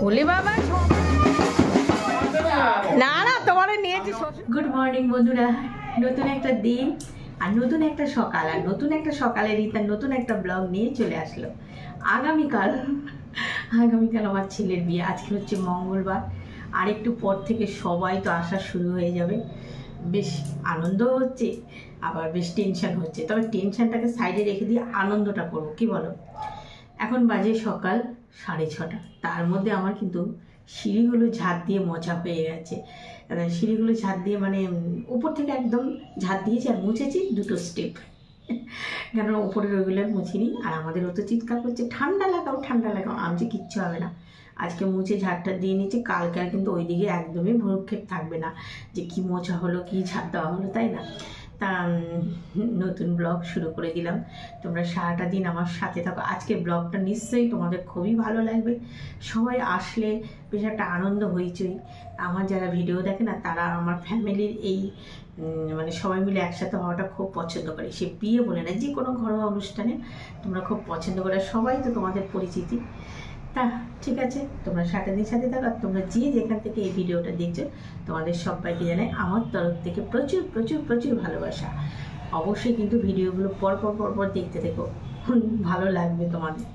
ওলে বাবা না না তোমার নিয়েছি। গুড মর্নিং বন্ধুরা, নতুন একটা দিন আর নতুন একটা সকাল আর নতুন একটা সকালের রিতার নতুন একটা ব্লগ নিয়ে চলে আসলো। আগামীকাল আমার ছেলের বিয়ে। আজকে হচ্ছে মঙ্গলবার, আর একটু পর থেকে সবাই তো আসা শুরু হয়ে যাবে। বেশ আনন্দ হচ্ছে, আবার বেশ টেনশন হচ্ছে। তবে টেনশনটাকে সাইডে রেখে দিয়ে আনন্দটা করবো, কি বলো? এখন বাজে সকাল 6:30। তার মধ্যে আমার কিন্তু সিঁড়িগুলো ঝাঁট দিয়ে মোছা হয়ে গেছে। সিঁড়িগুলো ঝাঁট দিয়ে মানে উপর থেকে একদম ঝাঁট দিয়েছি আর মুছেছি 2টো স্টেপ, কেন উপরে ওইগুলো মুছিনি। আর আমাদের অত চিৎকার করছে ঠান্ডা লাগাও ঠান্ডা লাগাও, আমি যে কিচ্ছু হবে না। আজকে মুছে ঝাড়টা দিয়ে নিচ্ছি, কালকে আর কিন্তু ওইদিকে একদমই ভ্রুক্ষেপ থাকবে না যে কি মোছা হলো কি ঝাড় দেওয়া হলো, তাই না? তা নতুন ব্লগ শুরু করে দিলাম। তোমরা সারাটা দিন আমার সাথে থাকো। আজকের ব্লগটা নিশ্চয়ই তোমাদের খুবই ভালো লাগবে। সবাই আসলে বেশ একটা আনন্দ হইচই। আমার যারা ভিডিও দেখে না, তারা আমার ফ্যামিলির এই মানে সবাই মিলে একসাথে হওয়াটা খুব পছন্দ করে। সে বিয়ে বলে না, যে কোনো ঘরোয়া অনুষ্ঠানে তোমরা খুব পছন্দ করে। সবাই তো তোমাদের পরিচিতি। তা ঠিক আছে, তোমরা সাথে থাকো। আর তোমরা যে যেখান থেকে এই ভিডিওটা দেখছো, তোমাদের সবাইকে জানাই আমার তরফ থেকে প্রচুর প্রচুর প্রচুর ভালোবাসা। অবশ্যই কিন্তু ভিডিওগুলো পর দেখতে দেখো, ভালো লাগবে তোমাদের।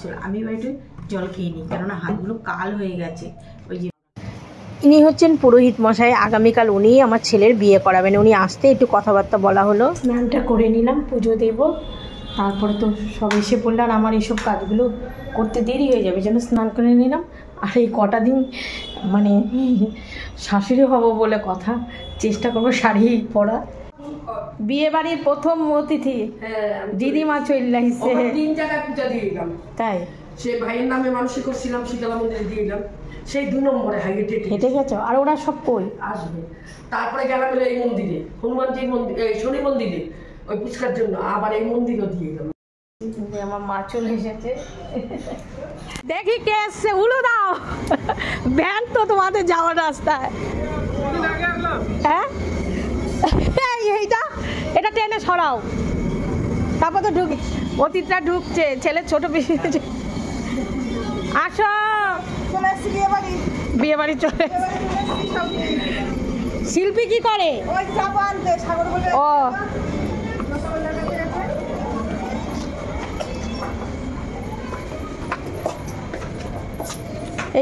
চলো আমি এবার একটু জল খেয়ে নিই, কেননা হাতগুলো কাল হয়ে গেছে। ওই যে ইনি হচ্ছেন পুরোহিত মশাই। আগামীকাল উনিই আমার ছেলের বিয়ে করাবেন। উনি আসতে একটু কথাবার্তা বলা হলো। স্নানটা করে নিলাম, পুজো দেবো, তারপরে তো সব এসে পড়লে আর আমার এইসব কাজগুলো করতে দেরি হয়ে যাবে, যেন স্নান করে নিলাম। আর এই কটা দিন মানে শাশুড়ি হব বলে কথা, চেষ্টা করবো শাড়ি পরা। বিয়ে বাড়ির প্রথম অতিথি দিদিমা চলে আসছে। 3 জায়গায় পূজা দিয়ে দিলাম, তাই সে ভাইয়ের নামে মানসিক করছিলাম, শীতলা মন্দিরে দিয়ে দিলাম, সেই 2 নম্বরে হেঁটে গেছো। আর ওরা সব কই আসবে। তারপরে গেলাম এই মন্দিরে, হনুমানজির মন্দির, শনি মন্দিরে ওই পুষ্কার জন্য, আবার এই মন্দিরও দিয়ে দিলাম। আমার মা চলে এসেছে, দেখি কে এসছে। উলো দাও, ভ্যান তো তোমাদের যাওয়ার রাস্তায়। হ্যাঁ এইটা এটা টেনে সরাও, তারপর তো ঢুক অতীতটা ঢুকছে। ছেলে ছোট বেশি আসো, বিয়ে বাড়ি চলে। শিল্পী কি করে? ও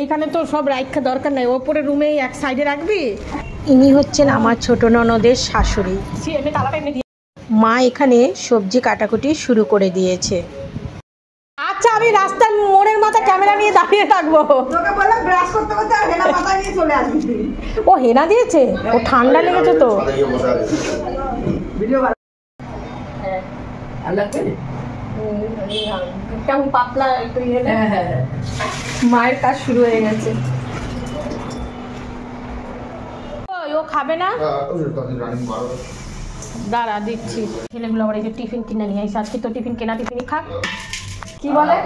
এইখানে তো সব রাখা দরকার নাই, ওপরে রুমে এক সাইডে রাখবি। ইনি হচ্ছেন আমার ছোট ননদের শাশুড়ি। মা এখানে সবজি কাটাকুটি শুরু করে দিয়েছে। আচ্ছা, আমি রাস্তার মোড়ের মাথা ক্যামেরা নিয়ে দাঁড়িয়ে থাকবো। ও হেনা দিয়েছে, ও ঠান্ডা লেগেছে তো। কেমন পাতলা একটু মায়ের কাজ শুরু হয়ে গেছে। ও খাবে না, দাঁড়া দিচ্ছি। ছেলেগুলো আবার এই যে টিফিন কিনে নিয়ে আসে। আজকে তো টিফিন কেনা, টিফিনই খাক। কি বলে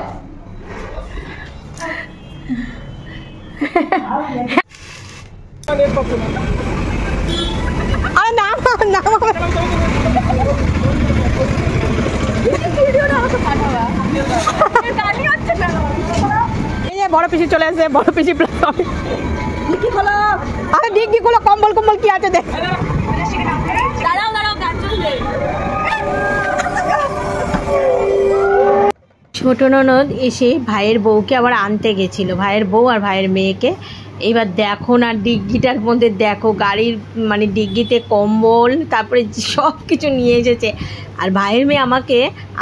বড় পিসি চলে আসে, বড় পিসি। আরে ডিগ্রি গুলো কম্বল কি আছে দেখ। ছোট ননদ এসে ভাইয়ের বউকে আবার আনতে গেছিল, ভাইয়ের বউ আর ভাইয়ের মেয়েকে। এইবার দেখো না, ডিগ্গিটার মধ্যে দেখো, গাড়ির মানে ডিগ্গিতে কম্বল, তারপরে সব কিছু নিয়ে এসেছে। আর ভাইয়ের মেয়ে আমাকে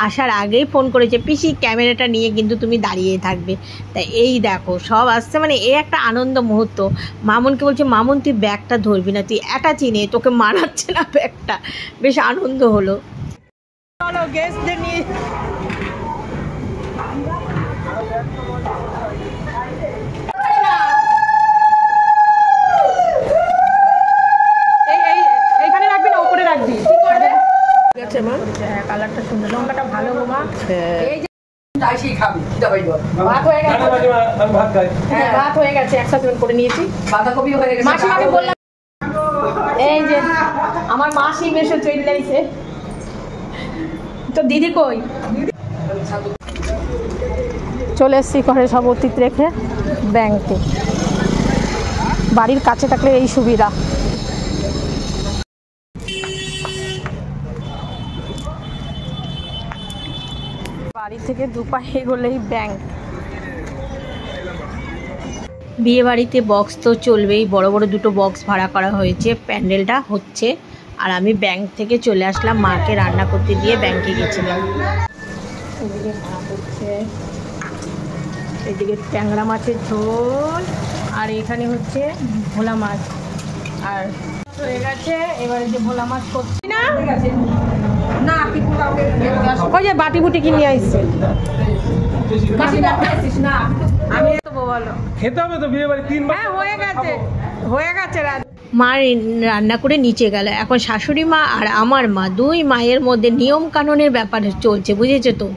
আসার আগেই ফোন করেছে, পিসি ক্যামেরাটা নিয়ে কিন্তু তুমি দাঁড়িয়ে থাকবে। তাই এই দেখো সব আসছে, মানে এই একটা আনন্দ মুহূর্ত। মামুনকে বলছে, মামুন তুই ব্যাগটা ধরবি না, তুই এটা চিনে, তোকে মানাচ্ছে না ব্যাগটা। বেশ আনন্দ হলো। চলো গেস্টদের নিয়ে কালারটা সুন্দর, লঙ্কাটা ভালো গো মা। এই যে ভাত হয়ে গেছে, একসাথে করে নিয়েছি। বাঁধাকপি হয়ে গেছে। মাসি আমি বললাম, এই যে আমার মাসি বেশি চলে যাইছে। তো দিদি কই? চলে এসছি ঘরে সব অতীত রেখে। ব্যাংকে। বাড়ির কাছে থাকলে এই সুবিধা। বাড়ি থেকে 2 পা এগোলেই ব্যাংক। বিয়ে বাড়িতে বক্স তো চলবেই, বড় বড় 2টো বক্স ভাড়া করা হয়েছে, প্যান্ডেলটা হচ্ছে। আর আমি ব্যাংক থেকে চলে আসলাম, মাকে রান্না করতে দিয়ে ব্যাংকে গেছিলাম। এদিকে ভাত হচ্ছে, এদিকে ট্যাংরা মাছের ঝোল, আর এখানে হচ্ছে ভোলা মাছ। আর হয়ে গেছে, এবারে যে ভোলা মাছ করছি না, ওই যে বাটি বুটি কিনে আসছে। আমি তো বলো খেতে হবে তো বিয়ে বাড়ি 3 বার। হ্যাঁ হয়ে গেছে রাত। মা রান্না করে নিচে গেল। এখন শাশুড়ি মা আর আমার মা, 2 মায়ের মধ্যে নিয়ম কানুনের ব্যাপার চলছে, বুঝেছো তো।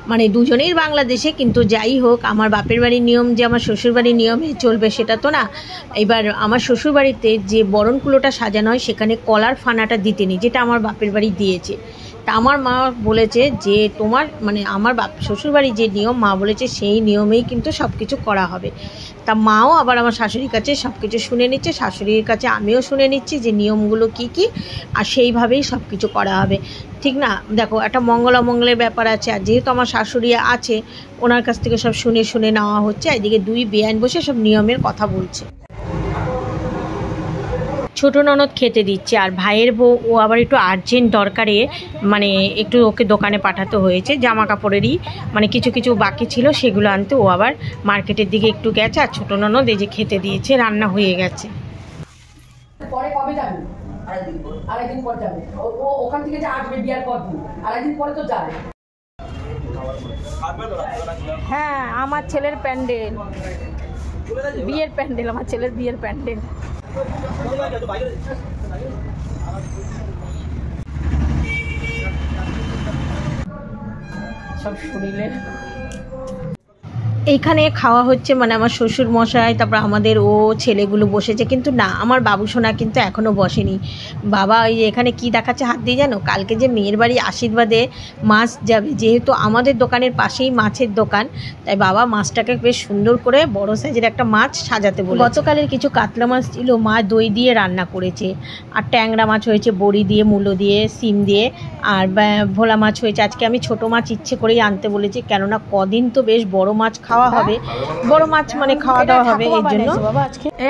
মানে দুজনেই বাংলাদেশে, কিন্তু যাই হোক আমার বাপের বাড়ির নিয়ম যে আমার শ্বশুর বাড়ির নিয়মে চলবে সেটা তো না। এবার আমার শ্বশুর বাড়িতে যে বরণকুলোটা সাজানো হয় সেখানে কলার ফানাটা দিতে নেই, যেটা আমার বাপের বাড়ি দিয়েছে। তা আমার মা বলেছে যে তোমার মানে আমার শ্বশুরবাড়ির যে নিয়ম, মা বলেছে সেই নিয়মেই কিন্তু সব কিছু করা হবে। তা মাও আবার আমার শাশুড়ির কাছে সব কিছু শুনে নিচ্ছে, শাশুড়ির কাছে আমিও শুনে নিচ্ছি যে নিয়মগুলো কি কি, আর সেইভাবেই সব কিছু করা হবে, ঠিক না। দেখো একটা মঙ্গল অমঙ্গলের ব্যাপার আছে, আর যেহেতু আমার শাশুড়ি আছে ওনার কাছ থেকে সব শুনে শুনে নেওয়া হচ্ছে। এদিকে 2 বেআইন বসে সব নিয়মের কথা বলছে। ছোট ননদ খেতে দিচ্ছে, আর ভাইয়ের বউ ও আবার একটু আর্জেন্ট দরকারে মানে একটু ওকে দোকানে পাঠাতে হয়েছে, জামা কাপড়েরই মানে কিছু কিছু বাকি ছিল সেগুলো আনতে। ও আবার মার্কেটের দিকে একটু গেছে, আর ছোট ননদ এই যে খেতে দিয়েছে, রান্না হয়ে গেছে। পরে কবে যাবে? আরেকদিন পর যাবে। ও ওখান থেকে যে আসবে বিয়ার পর দিন, আরেকদিন পরে তো যাবে। হ্যাঁ আমার ছেলের প্যান্ডেল, বিয়ের প্যান্ডেল, আমার ছেলের বিয়ের প্যান্ডেল। সব শুনিলে এইখানে খাওয়া হচ্ছে, মানে আমার শ্বশুর মশাই, তারপর আমাদের ও ছেলেগুলো বসেছে, কিন্তু না আমার বাবু সোনা কিন্তু এখনও বসেনি। বাবা ওই যে এখানে কি দেখাচ্ছে হাত দিয়ে জানো, কালকে যে মেয়ের বাড়ি আশীর্বাদে মাছ যাবে, যেহেতু আমাদের দোকানের পাশেই মাছের দোকান, তাই বাবা মাছটাকে বেশ সুন্দর করে বড় সাইজের একটা মাছ সাজাতে বলে। গতকালের কিছু কাতলা মাছ ছিল, মা দই দিয়ে রান্না করেছে, আর ট্যাংরা মাছ হয়েছে বড়ি দিয়ে, মূলো দিয়ে, সিম দিয়ে, আর ভোলা মাছ হয়েছে। আজকে আমি ছোট মাছ ইচ্ছে করেই আনতে বলেছি, কেননা কদিন তো বেশ বড় মাছ খাওয়া হবে, বড় মাছ মানে খাওয়া দাওয়া হবে, এর জন্য।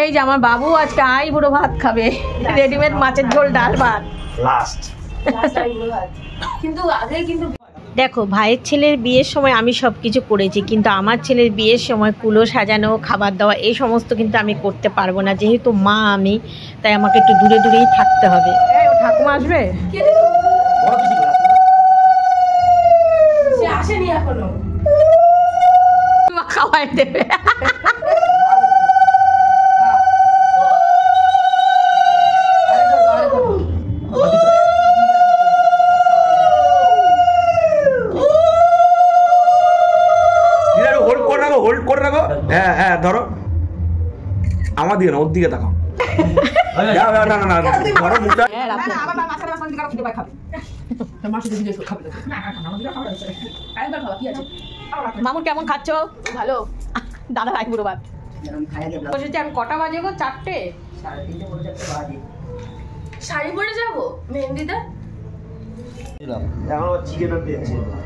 এই যে আমার বাবু আজকে বুড়ো ভাত খাবে, রেডিমেড মাছের ঝোল ডাল ভাত লাস্ট। কিন্তু আগে কিন্তু দেখো ভাইয়ের ছেলের বিয়ের সময় আমি সব কিছু করেছি, কিন্তু আমার ছেলের বিয়ের সময় কুলো সাজানো, খাবার দাওয়া এই সমস্ত কিন্তু আমি করতে পারবো না, যেহেতু মা আমি, তাই আমাকে একটু দূরে দূরেই থাকতে হবে। ঠাকুমা আসবে, সে আসেনি এখনো, খাওয়াই দেবে। হোল্ড করে রাখো। হ্যাঁ হ্যাঁ ধরো, আমার দিকে না ওর দিকে তাকাও। না না না ধরো মুখটা। মামুন কেমন খাচ্ছ? ভালো। দাদা ভাই বুড়ো ভাত বসেছি। আমি কটা বাজে গো? 4টে। শাড়ি পরে যাবো মেহেন্দিতে।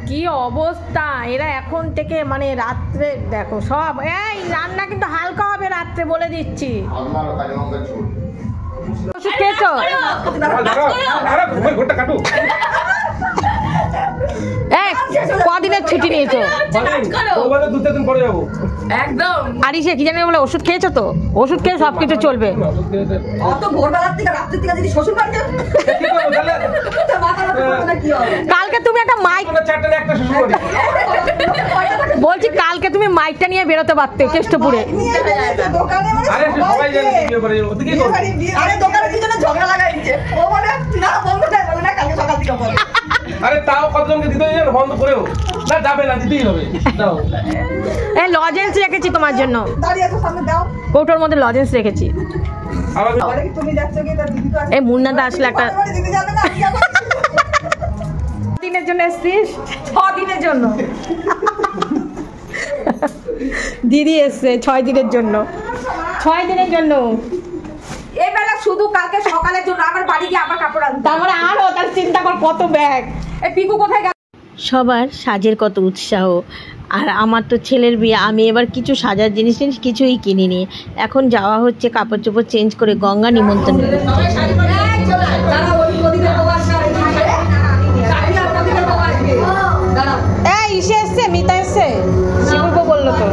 কি অবস্থা, এরা এখন থেকে মানে রাত্রে দেখো সব, এই রান্না কিন্তু হালকা হবে রাত্রে, বলে দিচ্ছি। ওষুধ খেয়েছো? কদিনের ছুটি নিয়েছো? একদম। আরিসে কি জানি বলে ওষুধ খেয়েছো তো? ওষুধ খেয়ে সবকিছু চলবে। কালকে তুমি একটা মাইক, বলছি কালকে তুমি মাইকটা নিয়ে বেরোতে পারতে কেষ্টপুরে। আরে তাও কতজনকে দিতে হবে বন্ধ করেও না, যাবে না, দিতেই হবে। দাও এই লজেন্স রেখেছি তোমার জন্য, কৌটোর মধ্যে লজেন্স রেখেছি। এই মুন্নাদা আসলে একটা দিনের জন্য এসছিস, 6 দিনের জন্য। দিদি এসছে 6 দিনের জন্য 6 দিনের জন্য এই বেলা শুধু কালকে সকালের জন্য আমার বাড়ি গিয়ে আবার কাপড় আনতে তারপরে আরো তার চিন্তা কর কত ব্যাগ এই পিকু কোথায় গেল সবার সাজের কত উৎসাহ আর আমার তো ছেলের বিয়ে আমি এবার কিছু সাজার জিনিস কিছুই কিনিনি এখন যাওয়া হচ্ছে কাপড় চোপড় চেঞ্জ করে গঙ্গা নিমন্ত্রণ করতে এই ইসে এসছে মিতা এসছে শিবুর্ব বললো তো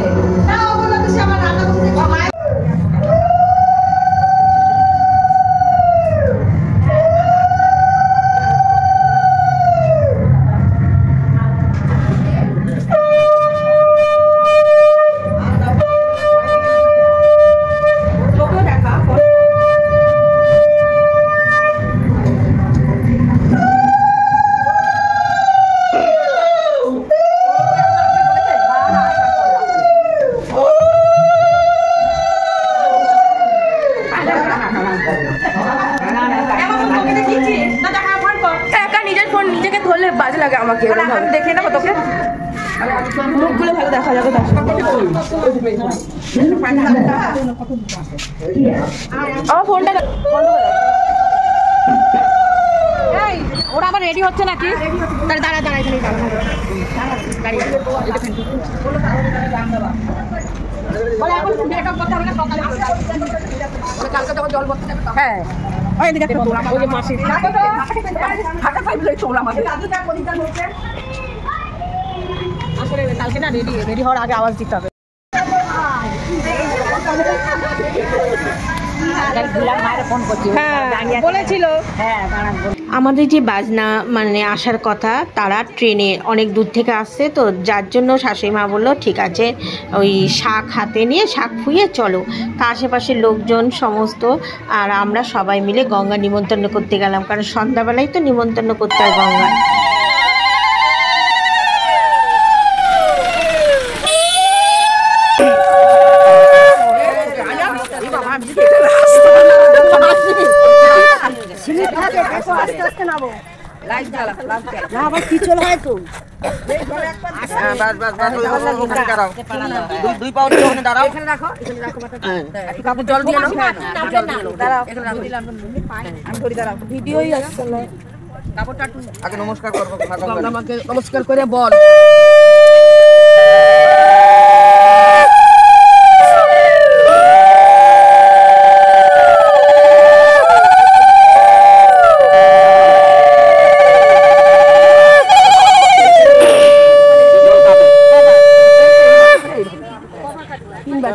একা নিজের ফোন নিজেকে ধরলে বাজে লাগে আমাকে আমি দেখে নেবো তোকে মুখগুলো ভালো দেখা যাবে আমার ফোনটা ওরা আবার রেডি হচ্ছে নাকি তাহলে দাঁড়া দাঁড়া এখানে বলে এখন মেকআপ করতে হবে না সকালে কালকে যখন জল ভরতে যাবে হ্যাঁ ওই দিকে ওই যে মাসি ফাঁকা পাইপ লই চোল আমাদের আসলে কালকে না রেডি হওয়ার আগে আওয়াজ দিতে হবে বলেছিল আমাদের যে বাজনা মানে আসার কথা তারা ট্রেনে অনেক দূর থেকে আসছে তো যার জন্য শাশুড়ি মা বললো ঠিক আছে ওই শাক হাতে নিয়ে শাক ফুইয়ে চলো তা আশেপাশের লোকজন সমস্ত আর আমরা সবাই মিলে গঙ্গা নিমন্ত্রণ করতে গেলাম কারণ সন্ধ্যাবেলায় তো নিমন্ত্রণ করতে হয় গঙ্গায় দুই পাও ওখানে দাঁড়াও জল দিয়ে ভিডিওই আসছে না আগে নমস্কার করবো আমাকে নমস্কার করে বল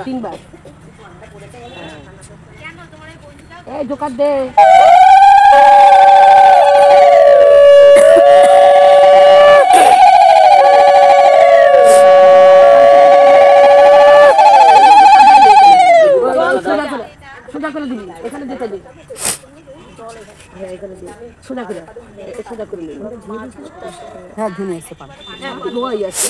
তিনবার এই জোকার দে সোজা করে দিবি এখানে দিতে দিবি সোজা করে হ্যাঁ ধুনে এসে পান ধোয়াই আছে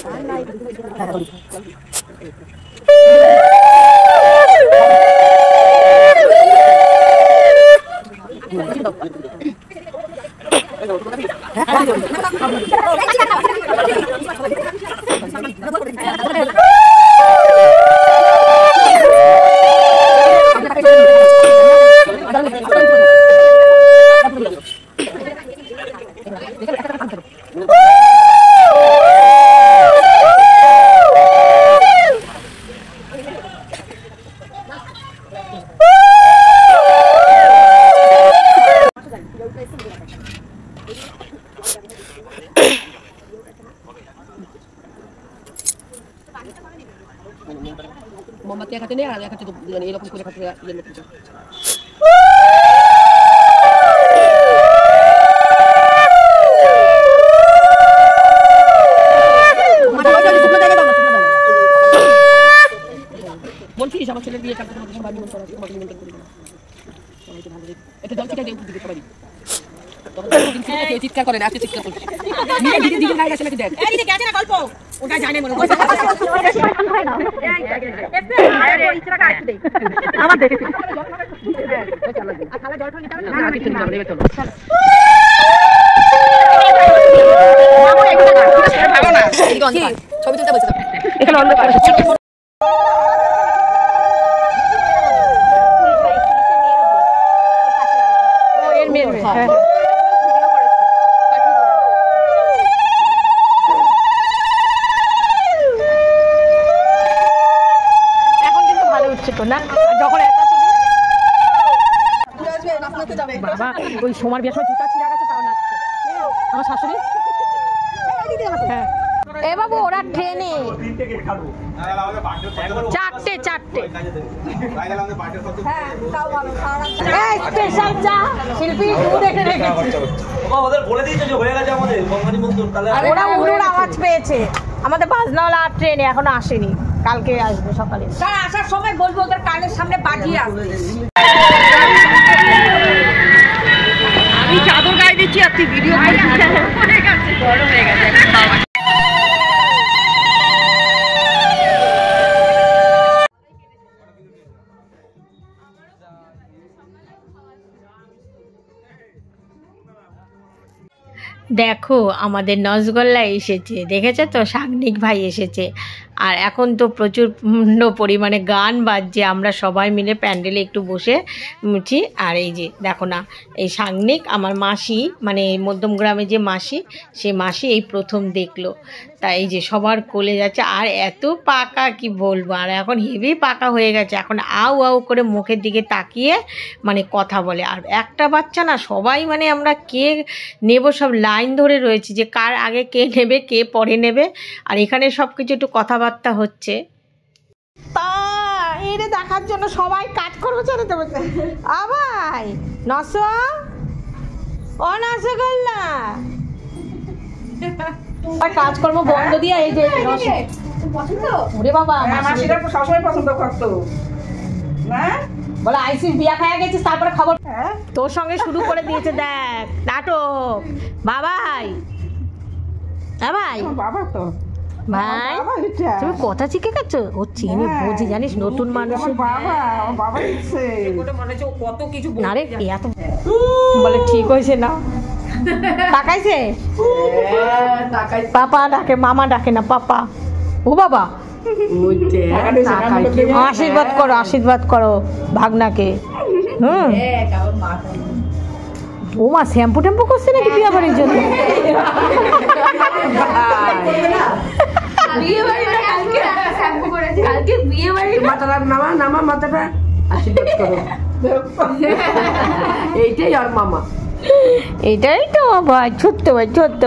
মোমবাতি এক হাতে নেই আর এক হাতে এরকম করে হাতে বলছিস আমার ছেলের বিয়ে কালকে তোমাকে সবাই নিমন্ত্রণ করে এটা জল ছিটাই দিয়ে দিকে সবাই তখন কেউ চিৎকার করে না চিৎকার করছে দিদি গায়ে গেছে নাকি দেখ গেছে না গল্প ওটা জানে মনে আমার দেখে ছবি তুলতে বলছে এখানে এখন কিন্তু ভালো উঠছে তো না, যখন বাবা ওই সোমার বিয়ের সময় জুতা ছিঁড়া গেছে তাও নাচছে আমার শাশুড়ি। হ্যাঁ এ বাবু ওরা ট্রেনে চারটে স্পেশাল চা শিল্পী দেখে রেখেছে, ওরা উড়ুর আওয়াজ পেয়েছে। আমাদের বাজনাওয়ালা ট্রেনে এখনো আসেনি, কালকে আসবে সকালে। আসার সময় বলবো ওদের কানের সামনে বাজিয়ে আসবে। আমি চাদর গায়ে দিচ্ছি আর তুই ভিডিও গরম হয়ে গেছে। দেখো আমাদের নজগোল্লা এসেছে, দেখেছো তো সাগনিক ভাই এসেছে। আর এখন তো প্রচুর পরিমাণে গান বাজছে, আমরা সবাই মিলে প্যান্ডেলে একটু বসে মুছি। আর এই যে দেখো না, এই সাগনিক আমার মাসি, মানে মধ্যমগ্রামে যে মাসি, সে মাসি এই প্রথম দেখলো। তা এই যে সবার কোলে যাচ্ছে, আর এত পাকা কি বলবো, আর এখন হেভি পাকা হয়ে গেছে। এখন আউ আউ করে মুখের দিকে তাকিয়ে মানে কথা বলে। আর একটা বাচ্চা না, সবাই মানে আমরা কে নেব সব লাইন ধরে রয়েছে, যে কার আগে কে নেবে কে পরে নেবে। আর এখানে সব কিছু একটু কথাবার্তা হচ্ছে। তা এটা দেখার জন্য সবাই কাজ করবো ছেড়ে দেবো। আবার নশগোল্লা কাজকর্ম বন্ধ দিয়ে এই যে ওরে বাবা সবসময় পছন্দ করতো না, বলে আইসিস বিয়া খাইয়া গেছিস, তারপরে খবর তোর সঙ্গে শুরু করে দিয়েছে। দেখ নাটক বাবাই, ভাই বাবা তো ভাই তুমি কথা শিখে গেছো, ও চিনি বুঝি জানিস, নতুন মানুষ না রে এত বলে ঠিক হয়েছে না, তাকাইছে পাপা ডাকে, মামা ডাকে না পাপা। ও বাবা আশীর্বাদ করো ভাগনাকে। ও মা শ্যাম্পু ট্যাম্পু করছে নাকি বিয়ে বাড়ির জন্য? এইটাই আর মামা, এইটাই তো ভাই, ছোট্ট ভাই ছোট্ট।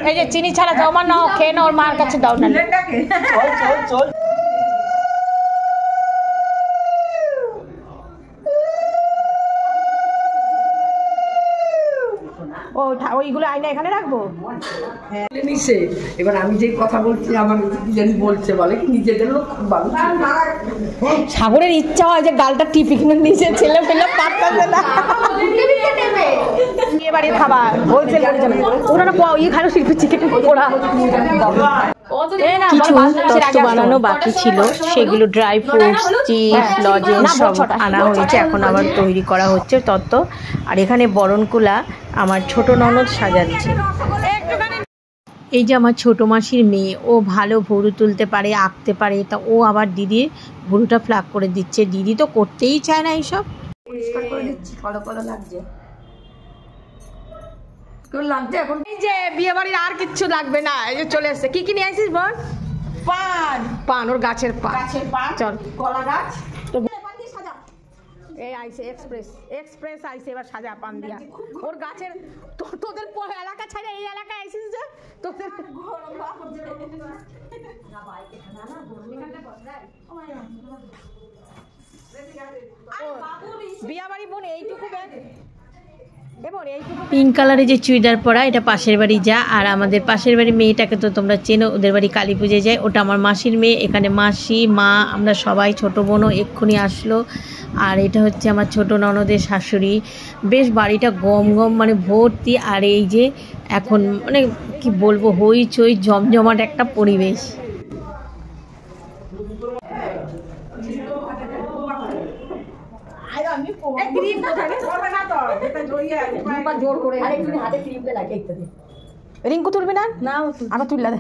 এই যে চিনি ছাড়া জমা নাও, খেয়ে নাও, ওর মার কাছে দাও না। ওইগুলো আয়না এখানে রাখবো। এবার আমি যে কথা বলছি আমার জানি বলছে, বলে কি নিজেদের লোক খুব ভালো। সাগরের ইচ্ছা হয় যে গালটা টিপি কিনে নিচে ছেলে ফেলে পারতেছে না। বিয়ে বাড়ির খাবার হোলসেল ওরা না ভালো শিল্পী চিকেন পোড়া। কিছু তত্ত্ব বানানো বাকি ছিল, সেগুলো ড্রাই ফ্রুটস, চিপস, লজেন্স সব আনা হয়েছে, এখন আবার তৈরি করা হচ্ছে তত্ত্ব। আর এখানে বরণকুলা আমার ছোট ননদ সাজাচ্ছে। এই যে আমার ছোটো মাসির মেয়ে, ও ভালো ভুরু তুলতে পারে, আঁকতে পারে, তা ও আবার দিদির ভুরুটা ফ্লাক করে দিচ্ছে। দিদি তো করতেই চায় না এইসব। লাগছে এখন। এই যে বিয়ে বাড়ির আর কিচ্ছু লাগবে না, এই যে চলে এসছে। কি নিয়ে আসিস বোন? পান, ওর গাছের পান। চল কলা গাছ এই আইসে এক্সপ্রেস আইসে, এবার সাজা পান দিয়া ওর গাছের। তোদের এলাকা ছাড়া এই এলাকায় আইসিস যে তোদের বিয়া বাড়ি বোন এইটুকু ব্যাগ। পিঙ্ক কালারের যে চুড়িদার পরা, এটা পাশের বাড়ি যা। আর আমাদের পাশের বাড়ির মেয়েটাকে তো তোমরা চেনো, ওদের বাড়ি কালী পুজোয় যায়, ওটা আমার মাসির মেয়ে। এখানে মাসি, মা, আমরা সবাই, ছোটো বোনও এক্ষুনি আসলো। আর এটা হচ্ছে আমার ছোটো ননদের শাশুড়ি। বেশ বাড়িটা গম গম মানে ভর্তি। আর এই যে এখন মানে কি বলবো, হইচই জমজমাট একটা পরিবেশ। রিঙ্কু তুলবি না? আবার তুললা দে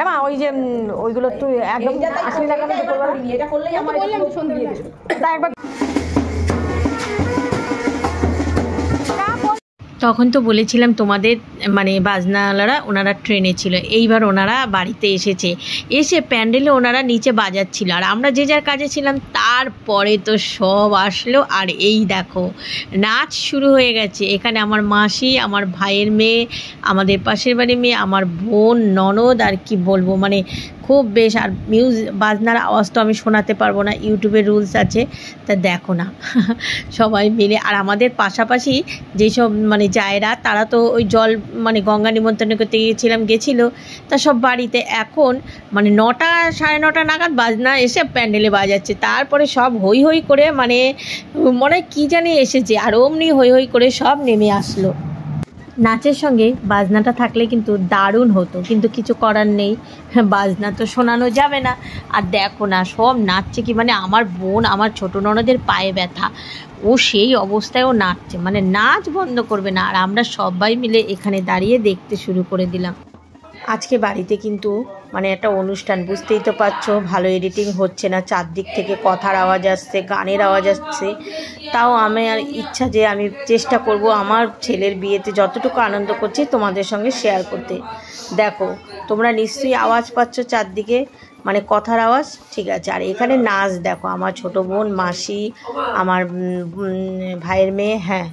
মা, ওই যে ওইগুলো তুই একদম আসলে লাগানো একবার। তখন তো বলেছিলাম তোমাদের মানে বাজনাওয়ালারা ওনারা ট্রেনে ছিল, এইবার ওনারা বাড়িতে এসেছে, এসে প্যান্ডেলে ওনারা নিচে বাজাচ্ছিল আর আমরা যে যার কাজে ছিলাম। তারপরে তো সব আসলো আর এই দেখো নাচ শুরু হয়ে গেছে। এখানে আমার মাসি, আমার ভাইয়ের মেয়ে, আমাদের পাশের বাড়ির মেয়ে, আমার বোন, ননদ, আর কি বলবো মানে খুব বেশ। আর বাজনার আওয়াজ তো আমি শোনাতে পারবো না, ইউটিউবের রুলস আছে, তা দেখো না সবাই মিলে। আর আমাদের পাশাপাশি যেসব মানে জায়রা তারা তো ওই জল মানে গঙ্গা নিমন্ত্রণ করতে গেছিলো, তা সব বাড়িতে এখন মানে 9টা 9:30 নাগাদ বাজনা এসে প্যান্ডেলে বাজাচ্ছে। তারপরে সব হই হই করে মানে মনে হয় কী জানি এসেছে, আর অমনি হই হই করে সব নেমে আসলো। নাচের সঙ্গে বাজনাটা থাকলে কিন্তু দারুণ হতো, কিন্তু কিছু করার নেই, বাজনা তো শোনানো যাবে না। আর দেখো না সব নাচছে কি মানে আমার বোন, আমার ছোটো ননদের পায়ে ব্যথা, ও সেই অবস্থায় ও নাচছে, মানে নাচ বন্ধ করবে না। আর আমরা সবাই মিলে এখানে দাঁড়িয়ে দেখতে শুরু করে দিলাম। আজকে বাড়িতে কিন্তু মানে একটা অনুষ্ঠান, বুঝতেই তো পারছো, ভালো এডিটিং হচ্ছে না, চারদিক থেকে কথার আওয়াজ আসছে, গানের আওয়াজ আসছে। তাও আমার ইচ্ছা যে আমি চেষ্টা করব আমার ছেলের বিয়েতে যতটুকু আনন্দ করছি তোমাদের সঙ্গে শেয়ার করতে। দেখো তোমরা নিশ্চয়ই আওয়াজ পাচ্ছ চারদিকে, মানে কথার আওয়াজ, ঠিক আছে। আর এখানে নাচ দেখো, আমার ছোটো বোন, মাসি, আমার ভাইয়ের মেয়ে। হ্যাঁ,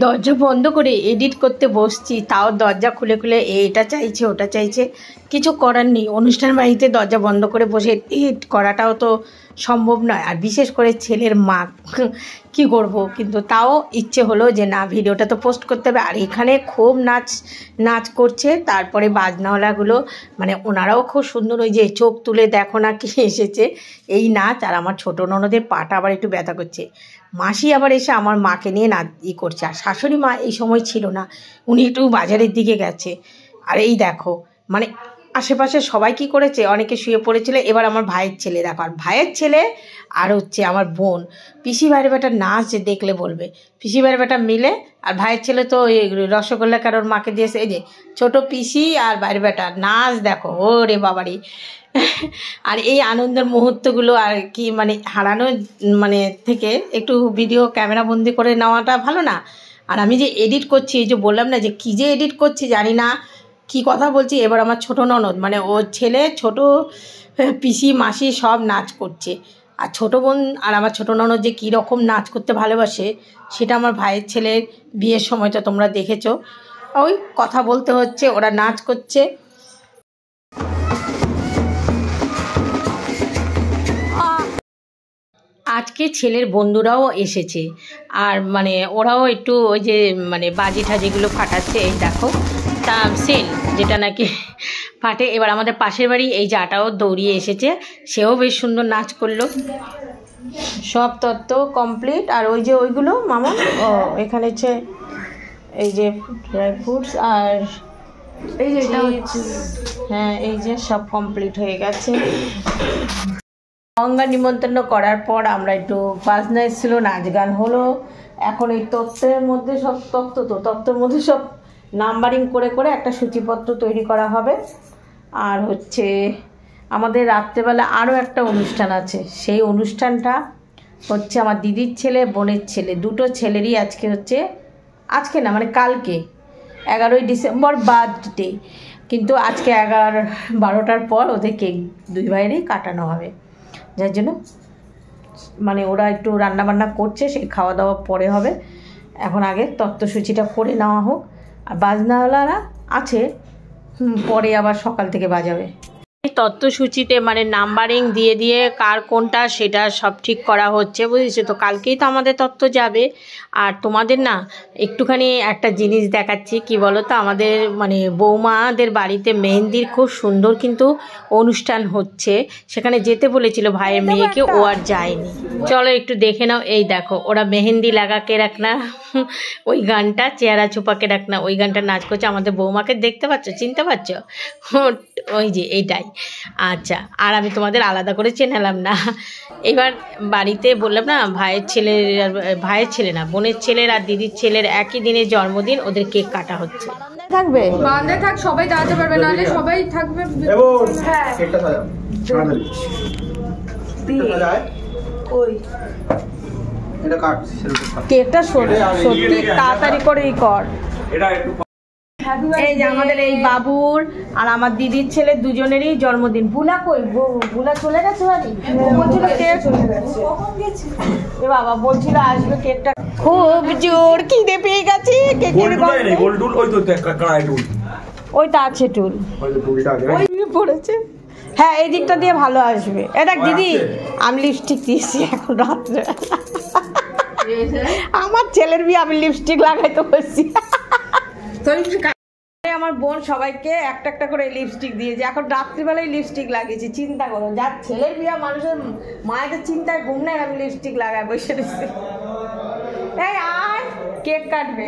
দরজা বন্ধ করে এডিট করতে বসছি, তাও দরজা খুলে খুলে এটা চাইছে ওটা চাইছে, কিছু করার নেই। অনুষ্ঠান বাড়িতে দরজা বন্ধ করে বসে এডিট করাটাও তো সম্ভব নয়, আর বিশেষ করে ছেলের মা কি করব, কিন্তু তাও ইচ্ছে হলো যে না ভিডিওটা তো পোস্ট করতে হবে। আর এখানে খুব নাচ করছে। তারপরে বাজনাওয়ালাগুলো মানে ওনারাও খুব সুন্দর, ওই যে চোখ তুলে দেখো না কি এসেছে এই নাচ। আর আমার ছোটো ননদের পাটা আবার একটু ব্যথা করছে, মাসি আবার এসে আমার মাকে নিয়ে করছে। আর শাশুড়ি মা এই সময় ছিল না, উনি একটু বাজারের দিকে গেছে। আর এই দেখো মানে আশেপাশে সবাই কি করেছে, অনেকে শুয়ে পড়েছিল। এবার আমার ভাইয়ের ছেলে দেখো, আর ভাইয়ের ছেলে আর হচ্ছে আমার বোন, পিসি ভাইয়ের বেটা নাচ যে দেখলে বলবে, পিসি ভাইয়ের বেটা মিলে। আর ভাইয়ের ছেলে তো এই রসগোল্লা কারোর মাকে দিয়েছে, এই যে ছোটো পিসি আর ভাইয়ের বেটা নাচ দেখো, ওরে বাবারি। আর এই আনন্দের মুহূর্তগুলো আর কি মানে হারানো মানে থেকে একটু ভিডিও ক্যামেরা বন্দি করে নেওয়াটা ভালো না। আর আমি যে এডিট করছি, এই যে বললাম না যে কী যে এডিট করছি জানি না কি কথা বলছি। এবার আমার ছোটো ননদ মানে ওর ছেলে, ছোটো পিসি, মাসি সব নাচ করছে। আর ছোটো বোন আর আমার ছোটো ননদ যে কীরকম নাচ করতে ভালোবাসে সেটা আমার ভাইয়ের ছেলের বিয়ের সময়টা তোমরা দেখেছো। ওই কথা বলতে হচ্ছে, ওরা নাচ করছে। আজকে ছেলের বন্ধুরাও এসেছে, আর মানে ওরাও একটু ওই যে মানে বাজি ঠাজিগুলো ফাটাচ্ছে, এই দেখো তা সেল যেটা নাকি ফাটে। এবার আমাদের পাশের বাড়ি এই জাটাও দৌড়িয়ে এসেছে, সেও বেশ সুন্দর নাচ করলো। সব তত্ত্ব কমপ্লিট। আর ওই যে ওইগুলো মামা, ও এখানে হচ্ছে এই যে ড্রাই ফ্রুটস আর এই যে হ্যাঁ এই যে সব কমপ্লিট হয়ে গেছে। গঙ্গা নিমন্ত্রণ করার পর আমরা একটু বাজনা এসেছিলো, নাচ গান হলো। এখন এই তত্ত্বের মধ্যে সব তত্ত্বের মধ্যে সব নাম্বারিং করে করে একটা সূচিপত্র তৈরি করা হবে। আর হচ্ছে আমাদের রাত্রেবেলা আরও একটা অনুষ্ঠান আছে, সেই অনুষ্ঠানটা হচ্ছে আমার দিদির ছেলে, বোনের ছেলে, দুটো ছেলেরই আজকে হচ্ছে, আজকে না মানে কালকে 11ই ডিসেম্বর বার্থডে, কিন্তু আজকে 11-12টার পর ওদের কেক দুই ভাইয়েরই কাটানো হবে। যার জন্য মানে ওরা একটু রান্নাবান্না করছে, সেই খাওয়া দাওয়া পরে হবে। এখন আগে তত্ত্বসূচিটা করে নেওয়া হোক। আর বাজনাওয়ালারা আছে, পরে আবার সকাল থেকে বাজাবে। এই তত্ত্বসূচিতে মানে নাম্বারিং দিয়ে দিয়ে কার কোনটা সেটা সব ঠিক করা হচ্ছে, বুঝেছো তো। কালকেই তো আমাদের তত্ত্ব যাবে। আর তোমাদের না একটুখানি একটা জিনিস দেখাচ্ছি, কি বলো তো, আমাদের মানে বৌমাদের বাড়িতে মেহেন্দির খুব সুন্দর কিন্তু অনুষ্ঠান হচ্ছে, সেখানে যেতে বলেছিল ভাইয়ের মেয়েকে, ও আর যায়নি। চলো একটু দেখে নাও। এই দেখো ওরা মেহেন্দি লাগাকে রাখনা, ওই গানটা চেহারা ছুপাকে রাখনা, ওই গানটা নাচ করছে। আমাদের বৌমাকে দেখতে পাচ্ছ, চিনতে পারছো, ওই যে এইটাই। আচ্ছা, আর আমি তোমাদের আলাদা করে চেনালাম না। এবার বাড়িতে বললাম না, ভাইয়ের ছেলে না, বোনের ছেলের আর দিদির ছেলের একই দিনে জন্মদিন, ওদের কেক কাটা হচ্ছে। থাকবে বান্ধে থাক, সবাই দাঁড়াতে পারবে, নাহলে সবাই থাকবে। হ্যাঁ কেকটা সাজাও, কেকটা সত্যি তাড়াতাড়ি করেই কর। এই যে আমাদের এই বাবুর আর আমার দিদির ছেলে দুজনেরই জন্মদিন। বুলা কই? বুলা চলে গেছে বাড়ি? বলছিল কেক এ বাবা বলছিল আসবে, কেকটা খুব জোর খিদে পেয়ে গেছে। কেকের ওইটা আছে টুল, ওই পড়েছে। হ্যাঁ এই দিকটা দিয়ে ভালো আসবে। এটা দিদি আমি লিপস্টিক দিয়েছি এখন রাত্রে, আমার ছেলের বিয়ে আমি লিপস্টিক লাগাইতে বলছি। আমার বোন সবাইকে একটা একটা করে লিপস্টিক দিয়েছে, এখন রাত্রিবেলায় লিপস্টিক লাগিয়েছি। চিন্তা করো, যার ছেলের বিয়ে মানুষের মায়েদের চিন্তায় ঘুম নেই, আমি লিপস্টিক লাগাই বসে দিচ্ছি। এই আর কেক কাটবে,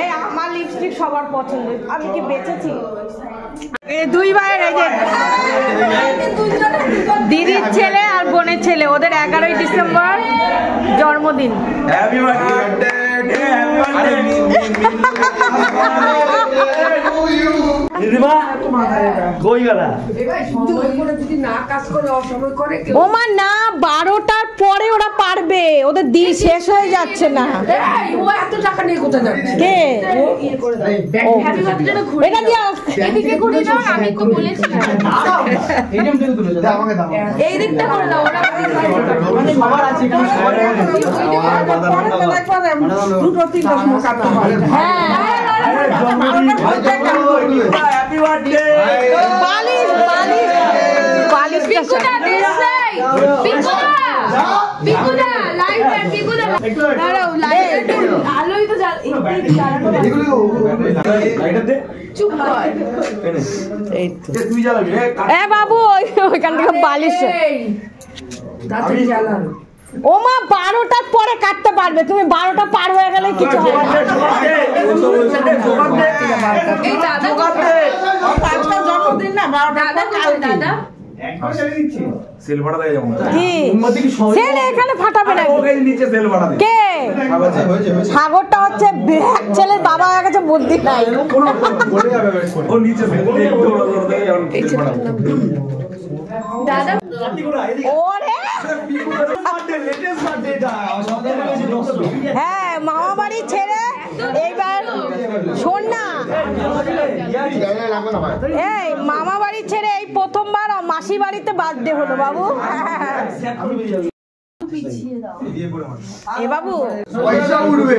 এই আমার লিপস্টিক সবার পছন্দ। আমি কি বেঁচেছি? দুই ভাইয়ের এই যে দিদির ছেলে আর বোনের ছেলে, ওদের 11ই ডিসেম্বর জন্মদিন। ওমা না, 12টার পরে ওরা পারবে, ওদের দিন শেষ হয়ে যাচ্ছে না। এত টাকা নিয়ে কোথায় যাচ্ছে? কে এটা দিয়া এদিকে ঘুরে যাও, আমি তো বলেছি এই দিকটা করে দাও। ওরা মানে সবার আছে এখানে, দুটো তিনটা সময় কাটতে পারে। হ্যাঁ হ্যাপি বার্থডে বালিশ বালিশ বালিশ বিকুদা দিছে বিকুদা লাইভ বিকুদা দাঁড়াও লাইভ আলোই তো জ্বাল লাইট দে চুপ কর এই তো তুই জ্বালাবি এ বাবু ওইখান থেকে বালিশ দাঁড়ি জ্বালানো। ওমা 12টার পরে কাটতে পারবে, তুমি 12টা পার হয়ে গেলে কিছু হবে না। এই দাদা আজকে জন্মদিন না, 12টা কাল দাদা সেল ভাড়া দেয় যেমন কি সেল এখানে ফাটাবে না। কে সাগরটা হচ্ছে ছেলের বাবা হয়ে গেছে, বুদ্ধি নাই। ও নিচে দাদা ওরে হ্যাঁ মামা বাড়ি ছেড়ে এইবার শোন না, এই মামা বাড়ি ছেড়ে এই প্রথমবার মাসি বাড়িতে বার্থডে হলো বাবু। এ বাবু পয়সা উঠবে,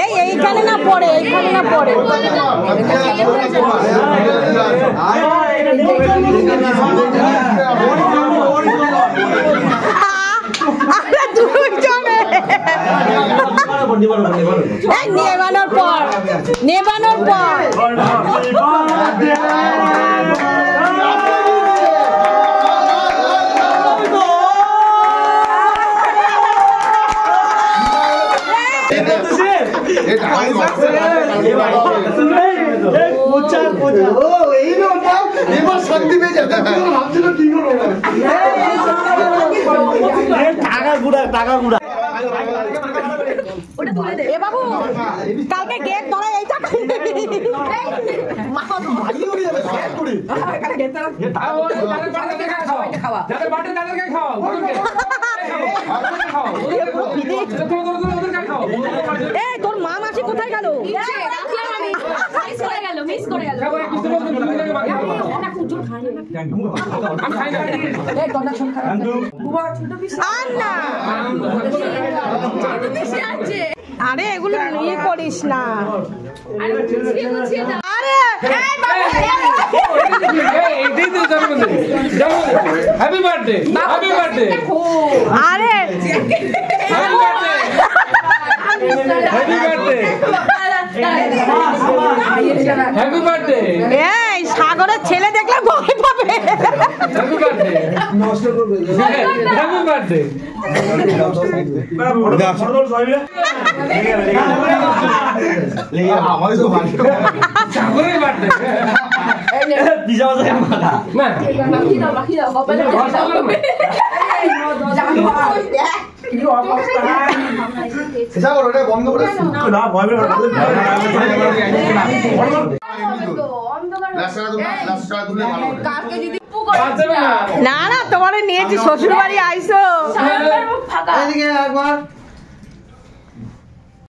এই এইখানে না পড়ে, এইখানে না পড়ে। নেবানোর পর নেবানোর পর বাবু কালকে গেট ধরা এই টাকা তোর মা মাসি কোথায় গেল? আরে এগুলো নিয়ে করিস না। আরে হ্যাপি বার্থডে হ্যাপি বার্থডে আরে হ্যাপি বার্থডে হ্যাপি বার্থডে। এই সাগরের ছেলে দেখলে ভয় পাবে। Happy birthday. নষ্ট করবে। Happy birthday. আমাদের তো ভালো সাগরের বার্থডে। দিশা বাজার মাথা না বাকি দাও কপালে সেটা করো এটা বন্ধ করে না ভয় পেলে না না তোমারে নিয়েছি শ্বশুর বাড়ি আইসো। এদিকে একবার